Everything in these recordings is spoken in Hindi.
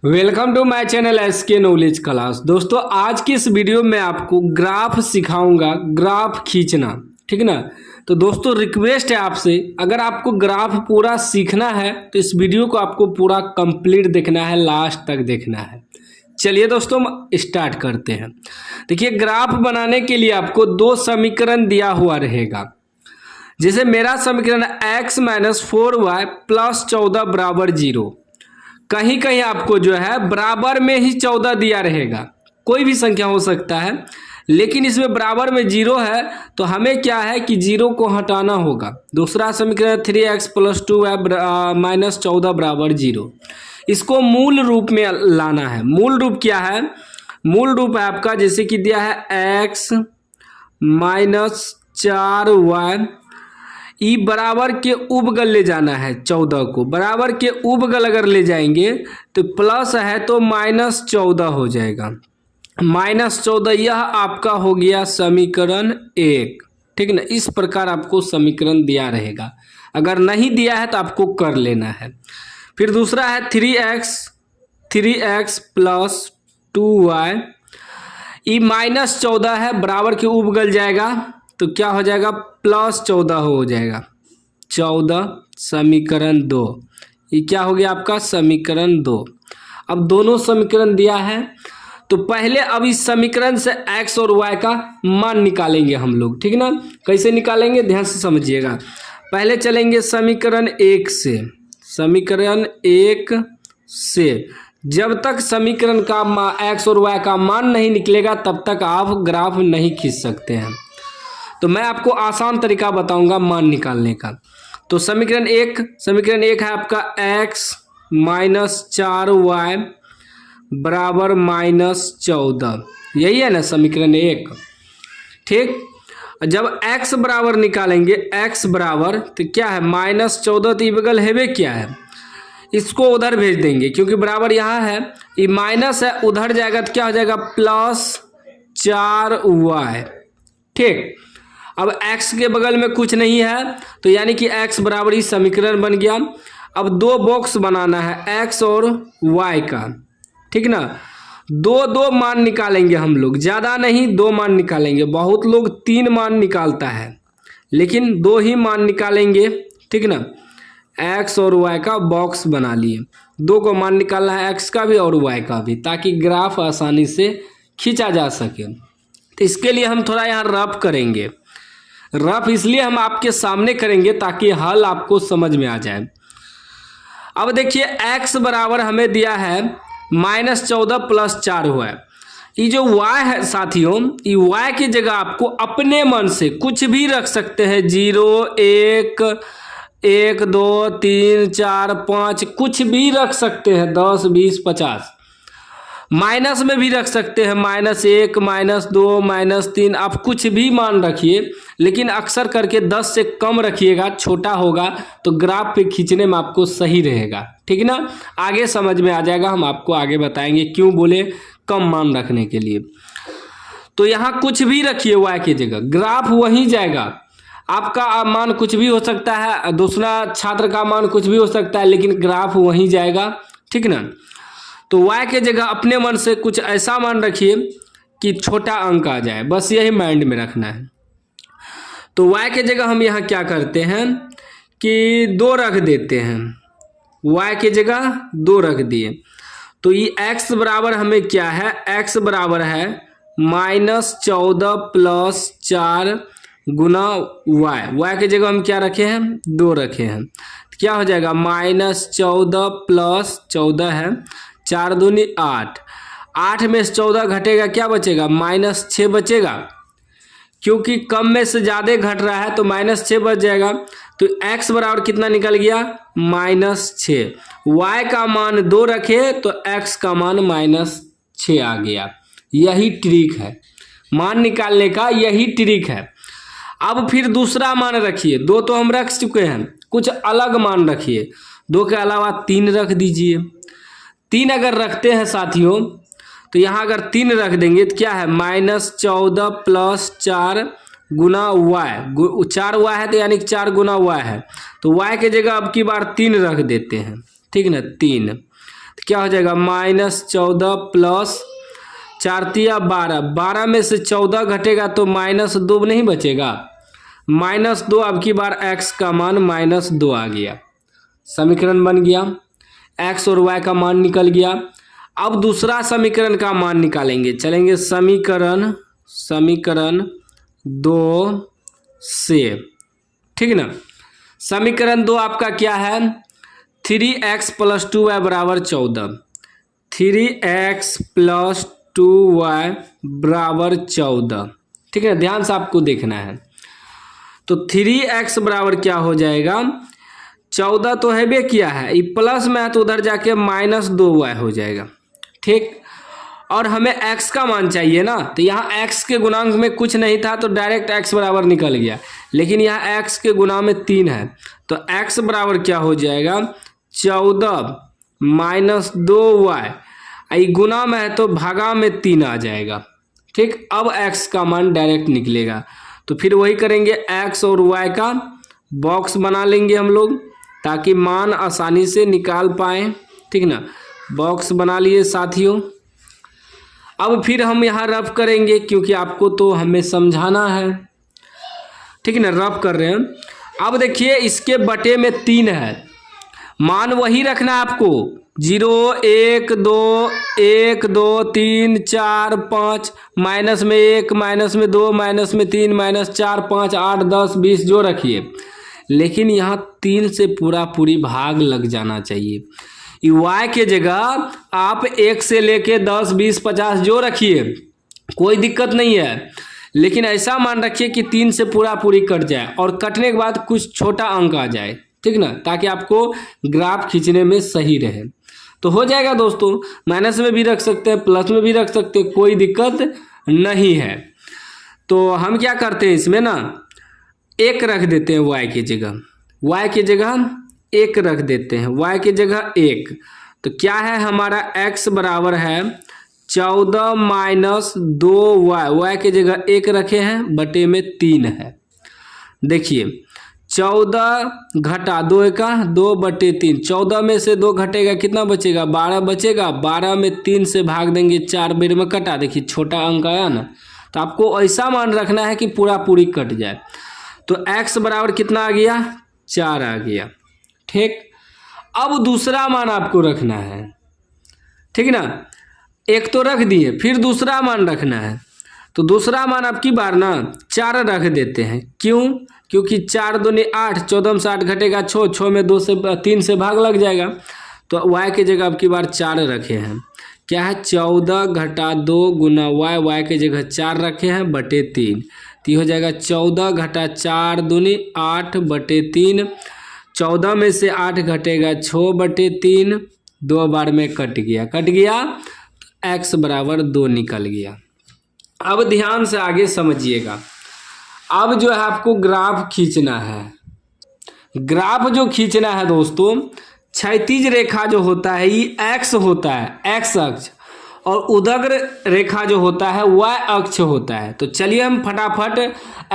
Welcome to my channel SK knowledge class. दोस्तों आज की इस वीडियो में आपको ग्राफ सिखाऊंगा, ग्राफ खींचना, ठीक ना। तो दोस्तों रिक्वेस्ट है आपसे, अगर आपको ग्राफ पूरा सीखना है तो इस वीडियो को आपको पूरा कंप्लीट देखना है, लास्ट तक देखना है। चलिए दोस्तों स्टार्ट करते हैं। देखिए ग्राफ बनाने के लिए आपको दो समीकरण दिया हुआ रहेगा। जैसे मेरा समीकरण x - 4y + 14 बराबर 0। कहीं कहीं आपको जो है बराबर में ही 14 दिया रहेगा, कोई भी संख्या हो सकता है, लेकिन इसमें बराबर में 0 है तो हमें क्या है कि 0 को हटाना होगा। दूसरा समीकरण 3x + 2y - 14 बराबर 0। इसको मूल रूप में लाना है। मूल रूप क्या है? मूल रूप है आपका जैसे कि दिया है x - 4y, ई बराबर के उपगल ले जाना है। 14 को बराबर के उपगल अगर ले जाएंगे तो प्लस है तो -14 हो जाएगा। -14 यह आपका हो गया समीकरण 1, ठीक ना। इस प्रकार आपको समीकरण दिया रहेगा। अगर नहीं दिया है तो आपको कर लेना है। फिर दूसरा है 3x + 2y, ई -14 है, बराबर के उपगल जाएगा तो क्या हो जाएगा? +14 हो जाएगा। 14 समीकरण 2, ये क्या हो गया आपका? समीकरण 2। अब दोनों समीकरण दिया है तो पहले अब इस समीकरण से x और y का मान निकालेंगे हम लोग, ठीक ना। कैसे निकालेंगे ध्यान से समझिएगा। पहले चलेंगे समीकरण 1 से। समीकरण 1 से जब तक समीकरण का x और y का मान नहीं निकलेगा तब तक आप ग्राफ नहीं खींच सकते हैं। तो मैं आपको आसान तरीका बताऊंगा मान निकालने का। तो समीकरण 1 है आपका x - 4y बराबर -14, यही है ना समीकरण 1, ठीक। जब x बराबर निकालेंगे, x बराबर तो क्या है? -14 तो बगल है क्या है, इसको उधर भेज देंगे क्योंकि बराबर यहाँ है, ये माइनस है, उधर जाएगा तो क्या हो जाएगा? +4y, ठीक। अब x के बगल में कुछ नहीं है तो यानी कि x बराबर ही समीकरण बन गया। अब दो बॉक्स बनाना है x और y का, ठीक ना। दो मान निकालेंगे हम लोग, ज़्यादा नहीं, 2 मान निकालेंगे। बहुत लोग 3 मान निकालता है, लेकिन 2 ही मान निकालेंगे, ठीक ना। x और y का बॉक्स बना लिए। 2 को मान निकालना है, x का भी और y का भी, ताकि ग्राफ आसानी से खींचा जा सके। तो इसके लिए हम थोड़ा यहाँ रफ करेंगे। रफ इसलिए हम आपके सामने करेंगे ताकि हल आपको समझ में आ जाए। अब देखिए x बराबर हमें दिया है -14 + 4y। ये जो y है साथियों, ये y की जगह आपको अपने मन से कुछ भी रख सकते हैं। 0, 1, 1, 2, 3, 4, 5, कुछ भी रख सकते हैं। 10, 20, 50। माइनस में भी रख सकते हैं, -1, -2, -3, आप कुछ भी मान रखिए, लेकिन अक्सर करके 10 से कम रखिएगा, छोटा होगा तो ग्राफ पे खींचने में आपको सही रहेगा, ठीक ना। आगे समझ में आ जाएगा, हम आपको आगे बताएंगे क्यों बोले कम मान रखने के लिए। तो यहाँ कुछ भी रखिए y की जगह, ग्राफ वहीं जाएगा। आपका मान कुछ भी हो सकता है, दूसरा छात्र का मान कुछ भी हो सकता है, लेकिन ग्राफ वहीं जाएगा, ठीक ना। तो y के जगह अपने मन से कुछ ऐसा मान रखिए कि छोटा अंक आ जाए, बस यही माइंड में रखना है। तो y के जगह हम यहाँ क्या करते हैं कि 2 रख देते हैं। y के जगह 2 रख दिए तो ये x बराबर हमें क्या है? x बराबर है -14 + 4 गुना y के जगह हम क्या रखे हैं? 2 रखे हैं। तो क्या हो जाएगा? -14 + 14 है, 4 दूनी 8, 8 में से 14 घटेगा, क्या बचेगा? -6 बचेगा, क्योंकि कम में से ज़्यादा घट रहा है तो -6 बच जाएगा। तो x बराबर कितना निकल गया? -6। y का मान 2 रखे तो x का मान -6 आ गया। यही ट्रिक है मान निकालने का, यही ट्रिक है। अब फिर दूसरा मान रखिए। 2 तो हम रख चुके हैं, कुछ अलग मान रखिए। 2 के अलावा 3 रख दीजिए। 3 अगर रखते हैं साथियों तो यहाँ अगर 3 रख देंगे तो क्या है? -14 + 4 गुना y, 4y है तो यानी कि 4 गुना y है, तो y के जगह अब की बार 3 रख देते हैं, ठीक ना। 3 तो क्या हो जाएगा -14 प्लस 4 तिया 12, 12 में से 14 घटेगा तो -2 नहीं बचेगा, -2 अब की बार x का मान -2 आ गया। समीकरण बन गया, x और y का मान निकल गया। अब दूसरा समीकरण का मान निकालेंगे, चलेंगे समीकरण 2 से, ठीक ना। समीकरण 2 आपका क्या है, 3x + 2y = 14, 3x + 2y = 14, ठीक है। ध्यान से आपको देखना है। तो 3x बराबर क्या हो जाएगा, 14 तो है बे किया है, ये प्लस में है तो उधर जाके -2y हो जाएगा, ठीक। और हमें x का मान चाहिए ना, तो यहाँ x के गुणांक में कुछ नहीं था तो डायरेक्ट x बराबर निकल गया, लेकिन यहाँ x के गुणा में 3 है तो x बराबर क्या हो जाएगा 14 - 2y, ये गुना में है तो भागा में 3 आ जाएगा, ठीक। अब x का मान डायरेक्ट निकलेगा, तो फिर वही करेंगे, x और y का बॉक्स बना लेंगे हम लोग ताकि मान आसानी से निकाल पाएँ, ठीक ना। बॉक्स बना लिए साथियों। अब फिर हम यहाँ रफ करेंगे क्योंकि आपको तो हमें समझाना है, ठीक है ना। रफ कर रहे हैं। अब देखिए इसके बटे में 3 है, मान वही रखना है आपको, 0 1 2 1 2 3 4 5, माइनस में 1 माइनस में 2 माइनस में 3 -4 5 8 10 20 जो रखिए, लेकिन यहाँ 3 से पूरी भाग लग जाना चाहिए। y के जगह आप 1 से लेके 10 20 50 जो रखिए, कोई दिक्कत नहीं है, लेकिन ऐसा मान रखिए कि 3 से पूरी कट जाए और कटने के बाद कुछ छोटा अंक आ जाए, ठीक ना, ताकि आपको ग्राफ खींचने में सही रहे। तो हो जाएगा दोस्तों, माइनस में भी रख सकते हैं, प्लस में भी रख सकते हैं, कोई दिक्कत नहीं है। तो हम क्या करते हैं इसमें ना, 1 रख देते हैं y की जगह, y की जगह 1 रख देते हैं, y की जगह 1, तो क्या है हमारा x बराबर है 14 - 2y, y की जगह 1 रखे हैं, बटे में 3 है। देखिए 14 घटा 2 का 2 बटे 3, 14 में से 2 घटेगा कितना बचेगा 12 बचेगा, 12 में 3 से भाग देंगे, 4 बेर में कटा, देखिए छोटा अंक आया ना। तो आपको ऐसा मान रखना है कि पूरी कट जाए। तो x बराबर कितना आ गया 4 आ गया, ठीक। अब दूसरा मान आपको रखना है, ठीक ना। 1 तो रख दिए, फिर दूसरा मान रखना है, तो दूसरा मान आपकी बार ना 4 रख देते हैं। क्यों, क्योंकि 4 दूनी 8, 14 में से 8 घटेगा 6, 6 में 3 से भाग लग जाएगा, तो y की जगह आपकी बार 4 रखे हैं। क्या है 14 घटा 2 गुना y की जगह 4 रखे हैं बटे 3, तो हो जाएगा 14 घटा 4 दूनी 8 बटे 3, 14 में से 8 घटेगा 6 बटे 3, 2 बार में कट गया, x बराबर 2 निकल गया। अब ध्यान से आगे समझिएगा। अब जो है आपको ग्राफ खींचना है। ग्राफ जो खींचना है दोस्तों, क्षैतिज रेखा जो होता है ये x होता है, x अक्ष, और उदग्र रेखा जो होता है y अक्ष होता है। तो चलिए हम फटाफट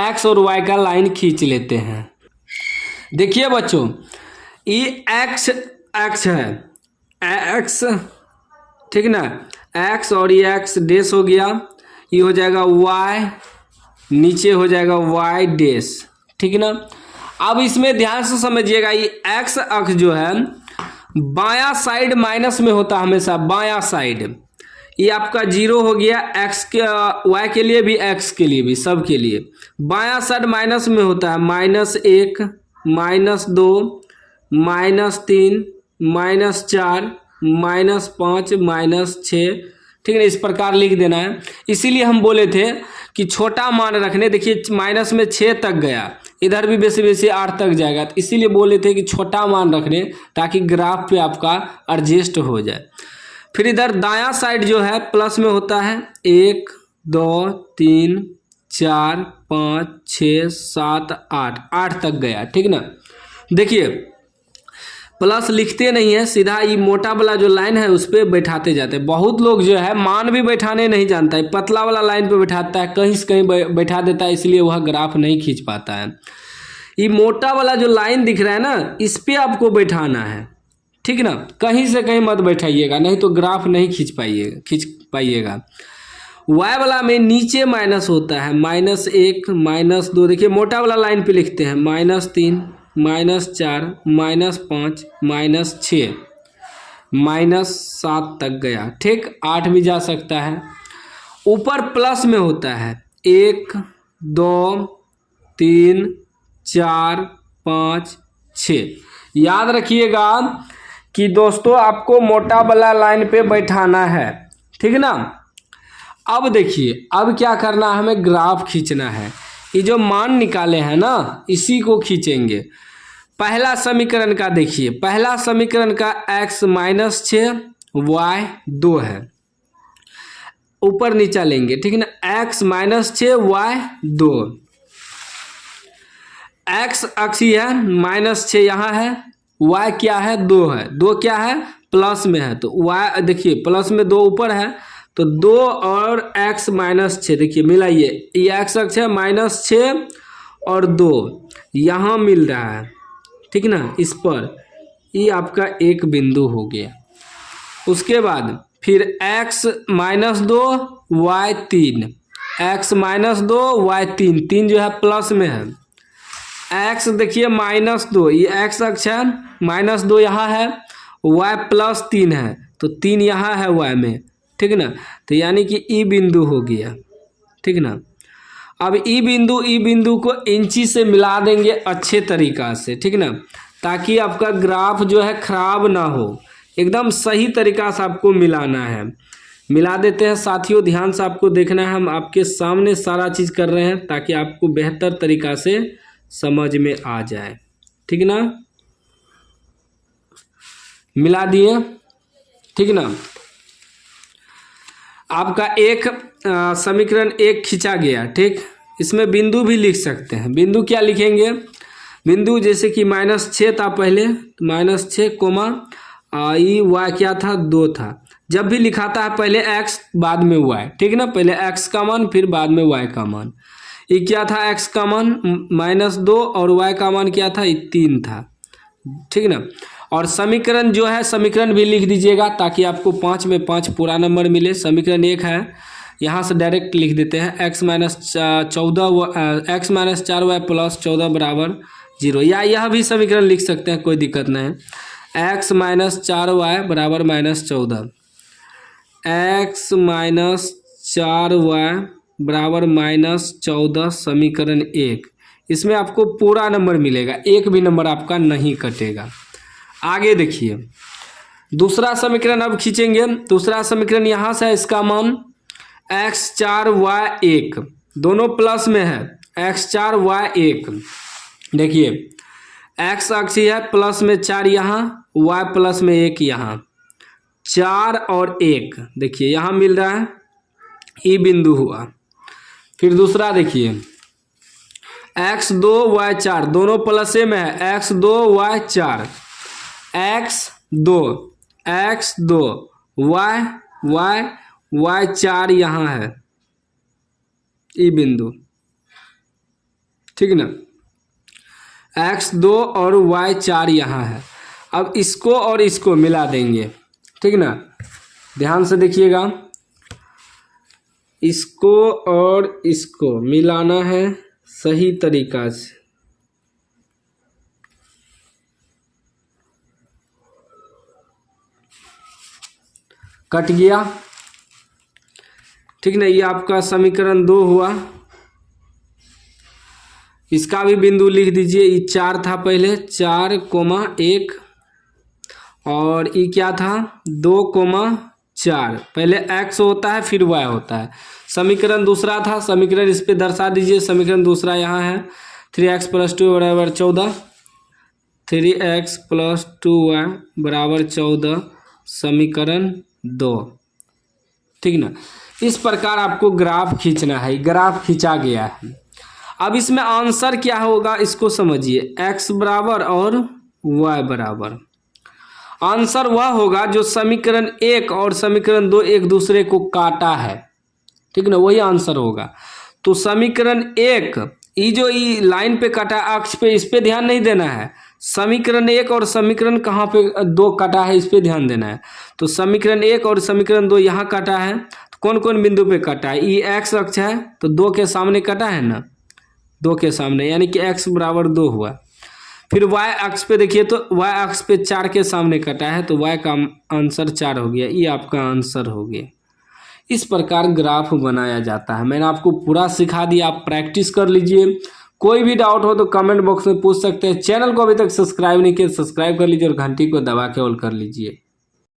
x और y का लाइन खींच लेते हैं। देखिए बच्चों, ये x अक्ष है, x, ठीक ना, x और ये x डैश हो गया, ये हो जाएगा y, नीचे हो जाएगा y डैश, ठीक ना। अब इसमें ध्यान से समझिएगा, ये x अक्ष जो है बायां साइड माइनस में होता है हमेशा, बायां साइड, ये आपका 0 हो गया, x के y के लिए भी x के लिए भी, सब के लिए बायां साइड माइनस में होता है, -1 -2 -3 -4 -5 -6, ठीक है, इस प्रकार लिख देना है। इसीलिए हम बोले थे कि छोटा मान रखने, देखिए माइनस में 6 तक गया, इधर भी बेसी 8 तक जाएगा, तो इसीलिए बोले थे कि छोटा मान रखने ताकि ग्राफ पे आपका एडजस्ट हो जाए। फिर इधर दायां साइड जो है प्लस में होता है, 1 2 3 4 5 6 7 8 तक गया, ठीक ना। देखिए प्लस लिखते नहीं है, सीधा ये मोटा वाला जो लाइन है उस पर बैठाते जाते हैं। बहुत लोग जो है मान भी बैठाने नहीं जानता है, पतला वाला लाइन पे बैठाता है, कहीं से कहीं बैठा देता है, इसलिए वह ग्राफ नहीं खींच पाता है। ये मोटा वाला जो लाइन दिख रहा है ना, इस पे आपको बैठाना है, ठीक ना, कहीं से कहीं मत बैठाइएगा, नहीं तो ग्राफ नहीं खींच पाइएगा। y वाला में नीचे माइनस होता है, -1 -2, देखिए मोटा वाला लाइन पे लिखते हैं, -3 -4 -5 -6 -7 तक गया, ठीक। 8 भी जा सकता है। ऊपर प्लस में होता है 1 2 3 4 5 6। याद रखिएगा कि दोस्तों आपको मोटा वाला लाइन पे बैठाना है, ठीक ना। अब देखिए, अब क्या करना है, हमें ग्राफ खींचना है। ये जो मान निकाले हैं ना, इसी को खींचेंगे। पहला समीकरण का देखिए, पहला समीकरण का x -6 y 2 है, ऊपर नीचा लेंगे, ठीक है ना। x -6 y 2, x अक्ष है -6 यहाँ है, y क्या है 2 है, 2 क्या है प्लस में है, तो y देखिए प्लस में 2 ऊपर है, तो 2 और x -6 देखिए मिलाइए, ये x अक्ष है -6 और 2 यहाँ मिल रहा है, ठीक ना। इस पर ये आपका एक बिंदु हो गया। उसके बाद फिर x -2 y 3, x -2 y 3, 3 जो है प्लस में है, x देखिए -2, ये x अक्ष है, -2 यहाँ है, y +3 है, तो 3 यहाँ है y में, ठीक ना। तो यानी कि ई बिंदु हो गया, ठीक ना। अब ई बिंदु को इंची से मिला देंगे अच्छे तरीक़ा से, ठीक ना, ताकि आपका ग्राफ जो है ख़राब ना हो, एकदम सही तरीक़ा से आपको मिलाना है। मिला देते हैं साथियों, ध्यान से आपको देखना है, हम आपके सामने सारा चीज़ कर रहे हैं ताकि आपको बेहतर तरीक़ा से समझ में आ जाए, ठीक ना। मिला दिए, ठीक ना। आपका एक समीकरण 1 खींचा गया, ठीक। इसमें बिंदु भी लिख सकते हैं। बिंदु क्या लिखेंगे, बिंदु जैसे कि -6 था पहले, -6 कोमा ई y क्या था 2 था। जब भी लिखाता है पहले x बाद में y, ठीक ना, पहले x का मान फिर बाद में y का मान। ये क्या था, x का मान -2 और y का मान क्या था, 3 था, ठीक ना। और समीकरण जो है, समीकरण भी लिख दीजिएगा ताकि आपको 5 में 5 पूरा नंबर मिले। समीकरण 1 है, यहाँ से डायरेक्ट लिख देते हैं, x -4y + 14 = 0, या यह भी समीकरण लिख सकते हैं, कोई दिक्कत नहीं है। x -4y = -14, x -4y = -14 समीकरण 1। इसमें आपको पूरा नंबर मिलेगा, एक भी नंबर आपका नहीं कटेगा। आगे देखिए, दूसरा समीकरण अब खींचेंगे। दूसरा समीकरण यहाँ से है, इसका मान x4 y 1, दोनों प्लस में है, x4 y 1। देखिए x अक्ष है प्लस में 4 यहाँ, y प्लस में 1 यहाँ, 4 और 1 देखिए यहाँ मिल रहा है, ई बिंदु हुआ। फिर दूसरा देखिए, x2 y 4, दोनों प्लस में है, x2 y 4, x2 y 4 यहाँ है, ई बिंदु, ठीक ना। x2 और y 4 यहाँ है। अब इसको और इसको मिला देंगे, ठीक ना। ध्यान से देखिएगा, इसको और इसको मिलाना है सही तरीका से। कट गया, ठीक ना। ये आपका समीकरण 2 हुआ। इसका भी बिंदु लिख दीजिए, ये 4 था पहले, 4, 1 और ये क्या था 2, 4। पहले x होता है फिर y होता है। समीकरण दूसरा था, समीकरण इस पे दर्शा दीजिए। समीकरण दूसरा यहाँ है, 3x + 2y = 14, 3x + 2y = 14 समीकरण 2, ठीक ना। इस प्रकार आपको ग्राफ खींचना है। ग्राफ खींचा गया है। अब इसमें आंसर क्या होगा इसको समझिए, x बराबर और y बराबर। आंसर वह होगा जो समीकरण 1 और समीकरण 2 एक दूसरे को काटा है, ठीक ना, वही आंसर होगा। तो समीकरण 1 ये जो ये लाइन पे काटा अक्ष पे, इस पे ध्यान नहीं देना है। समीकरण 1 और समीकरण कहाँ पे 2 कटा है, इस पे ध्यान देना है। तो समीकरण 1 और समीकरण 2 यहाँ कटा है, तो कौन कौन बिंदु पे कटा है? ये एक्स अक्ष है तो 2 के सामने कटा है ना, 2 के सामने, यानी कि x बराबर 2 हुआ। फिर y अक्ष पे देखिए तो y अक्ष पे 4 के सामने कटा है तो y का आंसर 4 हो गया, ये आपका आंसर हो गया। इस प्रकार ग्राफ बनाया जाता है। मैंने आपको पूरा सिखा दिया, आप प्रैक्टिस कर लीजिए। कोई भी डाउट हो तो कमेंट बॉक्स में पूछ सकते हैं। चैनल को अभी तक सब्सक्राइब नहीं किया, सब्सक्राइब कर लीजिए और घंटी को दबा के ऑल कर लीजिए।